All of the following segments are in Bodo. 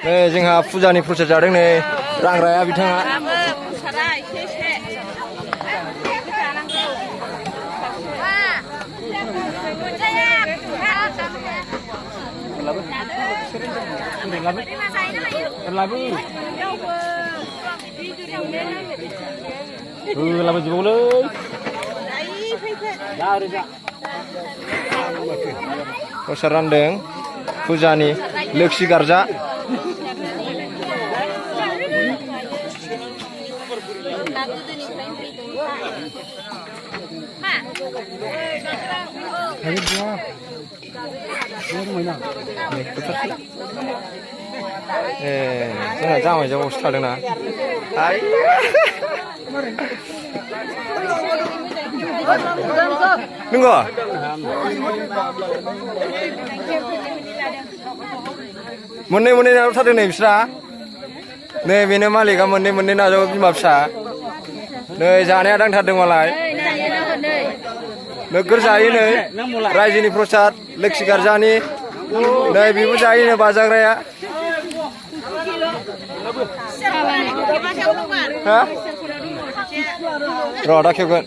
नै जोंहा फुजानि प्रसाद जादों नै रांग्राया बिथाङा प्रसाद रानदों फुजानि लोक्षि गार्जा जोंहा जामाय जाबावसो थादोंना नंगौ मोननै मोननै नाजावथारदों नै बिस्रा नै बेनो मालिकआ मोननै नाजावो बिमा फिसा नै जानाया दांथारदों मालाय नोगोर जायो नै रायजोनि प्रसाद लोक्षि गार्जानि नै बेबो जायो नै बाजाग्राया र' दा खेबगोन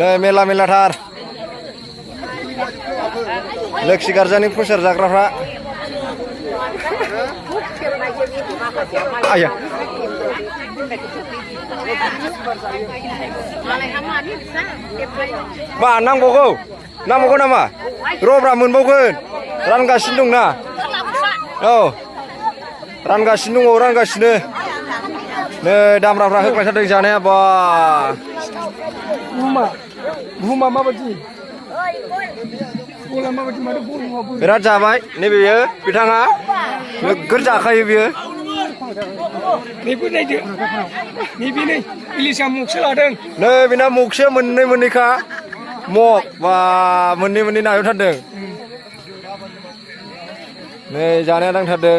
नै मेलाथार लोक्षि गार्जानि प्रसाद जाग्राफ्रा आया मा नांबावगौ नामा र'ब्रा मोनबावगोन रानगासिनो दंना औ रानगासिनो नै दामराफ्रा होख्लायथारदों जानाया बा बुहुमा माबायदि बिराद जाबाय नैबेयो बिथाङा नोगोर जाखायो बियो नै बेना मगसे मोननैखा मग बा मोननै नाजावथारदों नै जानाया दांथारदों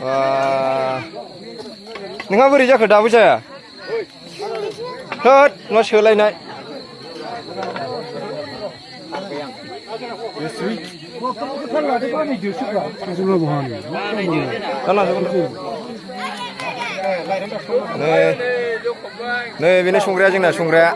बा नोंहा बोरै जाखो दाबो जाया होद नङा सोलायनाय नै बेनो संग्राया जोंना संग्राया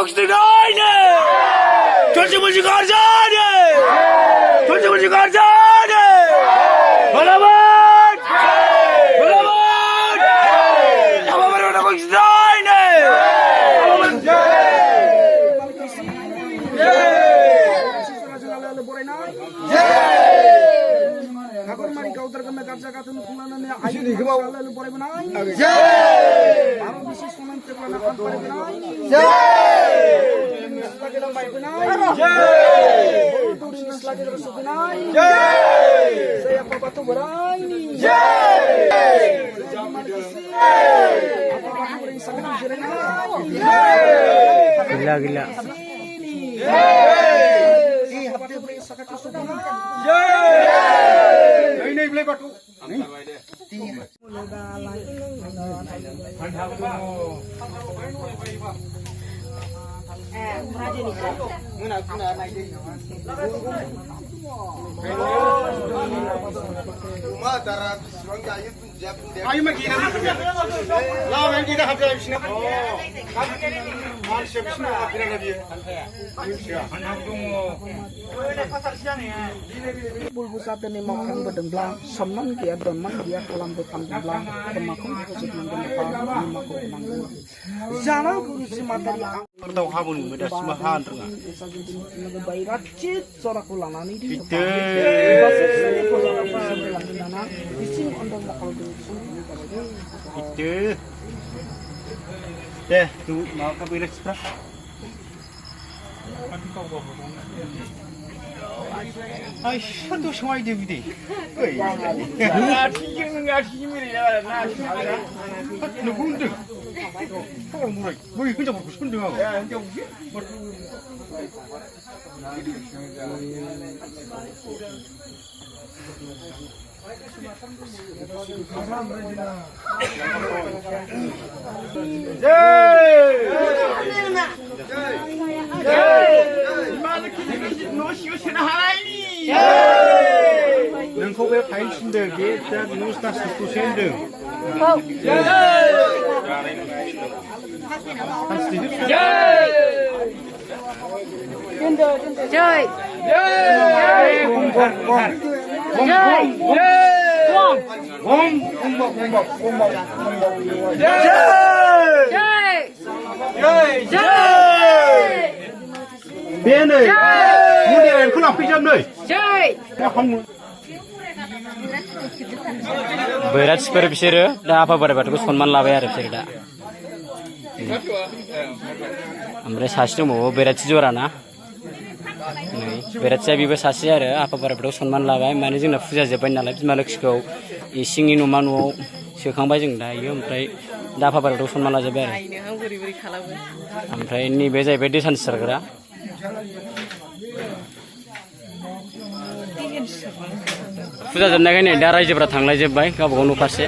bakıştırayne. Çocuğumuzu karzane. Çocuğumuzu karzane. Balabat. Balabat. Ama bana bakıştırayne. Gila gila. Ini boleh batu. Ayo magi na. Lawan kita habis habis na. Manusia habis na habis na dia. Manusia. Bulbusat ni makan bedemblang, somnon dia doman dia kolam bekam demblang, kemakun khusus manggung depan ni makuk manggung. Jangan guru si materi ang. Tahu habun beda semahan renga. Lebih baik racit sorak ulangan ini. Kita. Ising ondong bakal dulu. Itu. Deh, tu mau ke bilik sebelah. Ay, şurada şuay devidi. Nasi miri ya, nasi. Ne bundu? Kau murai, boy kerja bagus pun dengar. नोंखौ बे फाइन सिनदों बे दा नुस दासखौ सेन्दों Chơi. Bên này, mua điện này không làm phi châm này. Chơi. Không. बैराथिफोर बिसोरो दा आफा बोराइ बाथौखौ सनमान लाबाय आरो बिसोरो दा ओमफ्राय सासे दंबावो बैराथि जराना बैराथिया बेबो सासे आरो आफा बोराइ बाथौखौ सनमान लाबाय माने जोंना फुजा जोब्बाय नालाय बिमा लोखिखौ इसिंनि न'मा न'आव सोखांबाय जों दायो ओमफ्राय दा आफा बोराइ बाथौखौ सनमान लाजोब्बाय आरो ओमफ्राय नैबे जाहैबाय दै सान्थि सारग्रा फुजा जोबनायखाय नै दा रायजोफ्रा थांलायजोब्बाय गावबा गाव न' फारसे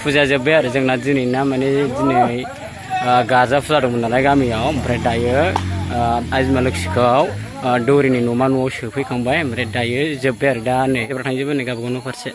फुजा जोब्बाय आरो जोंना दिनैना माने दिनै गाजा फुजा दंमोन नालाय गामियाव ओमफ्राय दायो आइ बिमा लोखिखौ दौरिनि न'मा न'आव सोफैखांबाय ओमफ्राय दायो जोब्बाय आरो दा नै थांजोब्बाय नै गावबा गाव न' फारसे